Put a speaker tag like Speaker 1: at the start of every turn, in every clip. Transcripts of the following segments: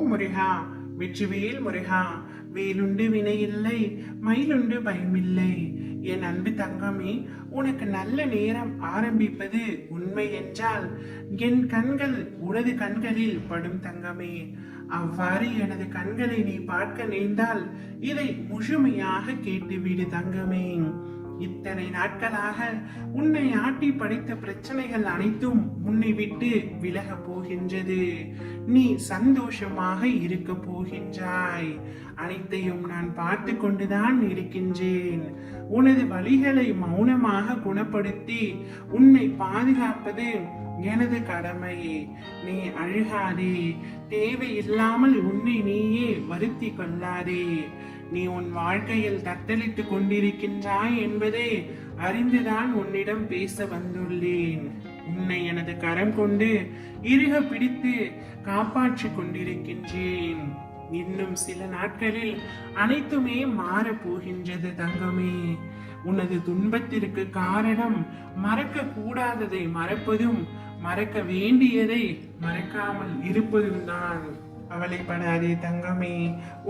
Speaker 1: ஓம் முருகா, வெற்றிவேல் முருகா. வேலுண்டு வினையில்லை, மயிலுண்டு பயமில்லை. என் அன்பு தங்கமே, உனக்கு நல்ல நேரம் ஆரம்பிப்பது உண்மை என்றால் என் கண்கள் உனது கண்களில் படும் தங்கமே. அவ்வாறு எனது கண்களை நீ பார்க்க நேர்ந்தால் இதை முழுமையாக கேட்டுவிடு தங்கமே. இத்தனை நாட்களாக உன்னை ஆட்டி படைத்த பிரச்சனைகள் அனைத்தும் உன்னை விட்டு விலக போகின்றது. நீ சந்தோஷமாக இருக்க போகின்றாய். அனைத்தையும் நான் பார்த்து கொண்டுதான் இருக்கின்றேன். உனது வலிகளை மௌனமாக குணப்படுத்தி உன்னை பாதுகாப்பது எனது கடமை. நீ அழுகாதே, தேவையில்லாமல் உன்னை நீயே வருத்தி கொள்ளாதே. நீ உன் வாழ்க்கையில் தத்தளித்துக் கொண்டிருக்கின்றாய் என்பதை அறிந்துதான் உன்னிடம் பேச வந்துள்ளேன். உன்னை எனது கரம் கொண்டு இறுக பிடித்து காப்பாற்றிக் கொண்டிருக்கின்றேன். இன்னும் சில நாட்களில் அனைத்துமே மாற போகின்றது தங்கமே. உனது துன்பத்திற்கு காரணம் மறக்க கூடாததை மறப்பதும் மறக்க வேண்டியதை மறக்காமல் இருப்பதும் தான். கவலைப்படாதே தங்கமே.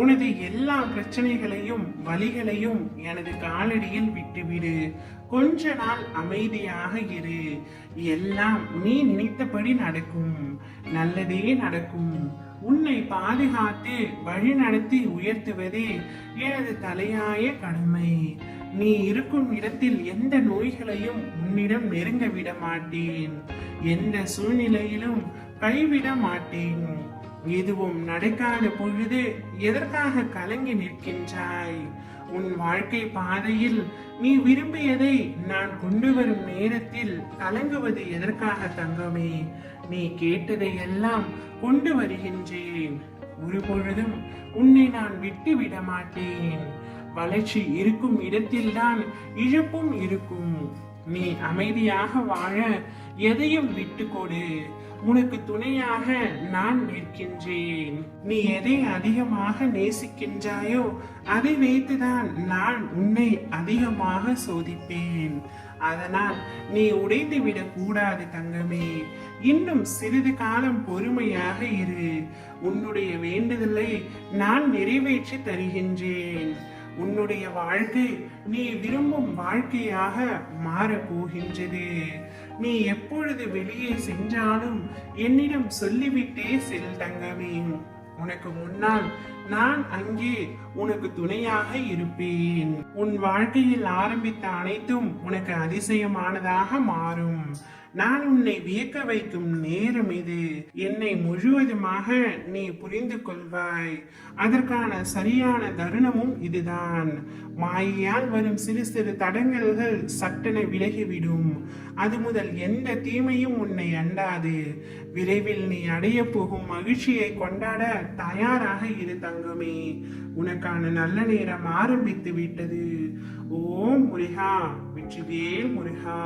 Speaker 1: உனது எல்லா பிரச்சனைகளையும் வலிகளையும் எனது காலடியில் விட்டுவிடு. கொஞ்ச நாள் அமைதியாக இரு. எல்லாம் நீ நினைத்தபடி நடக்கும். நல்லதே நடக்கும். உன்னை பாதுகாத்து வழி நடத்தி உயர்த்துவதே எனது தலையாய கடமை. நீ இருக்கும் இடத்தில் எந்த நோய்களையும் உன்னிடம் நெருங்க விட மாட்டேன். எந்த சூழ்நிலையிலும் கைவிட மாட்டேன். எதுவும் நடக்காத பொழுது எதற்காக கலங்கி நிற்கின்றாய்? உன் வாழ்க்கை பாதையில் நீ விரும்பியதை நான் கொண்டு வரும் நேரத்தில் கலங்குவது எதற்காக தங்கமே? நீ கேட்டதை எல்லாம் கொண்டு வருகின்றேன். ஒரு பொழுதும் உன்னை நான் விட்டு விட மாட்டேன். வளர்ச்சி இருக்கும் இடத்தில்தான் இழப்பும் இருக்கும். நீ அமைதியாக வாழ எதையும் விட்டு கொடு. உனக்கு துணையாக நான் நிற்கின்றேன். நீ எதை அதிகமாக நேசிக்கின்றாயோ அதை வைத்துதான் நான் உன்னை அதிகமாக சோதிப்பேன். அதனால் நீ உடைந்து விடக் கூடாது தங்கமே. இன்னும் சிறிது காலம் பொறுமையாக இரு. உன்னுடைய வேண்டுதலை நான் நிறைவேற்றி தருகின்றேன். உன்னுடைய வாழ்க்கை நீ விரும்பும் வாழ்க்கையாக மாறப் போகின்றது. நீ எப்பொழுது வெளியே சென்றாலும் என்னிடம் சொல்லிவிட்டே செல் தங்கமே. உனக்கு முன்னால் நான் அங்கே உனக்கு துணையாக இருப்பேன். உன் வாழ்க்கையில் ஆரம்பித்த அனைத்தும் உனக்கு அதிசயமானதாக மாறும். நான் உன்னை வியக்க வைக்கும் நேரம் இது. என்னை முழுவதுமாக நீ புரிந்து கொள்வாய். அதற்கான சரியான தருணமும் இதுதான். மாயையால் வரும் சிறு சிறு தடங்கல்கள் சட்டென விலகிவிடும். அது முதல் எந்த தீமையும் உன்னை அண்டாது. விரைவில் நீ அடைய போகும் மகிழ்ச்சியை கொண்டாட தயாராக இரு தங்கமே. உனக்கான நல்ல நேரம் ஆரம்பித்து விட்டது. ஓம் முருகா, வெற்றிவேல் முருகா.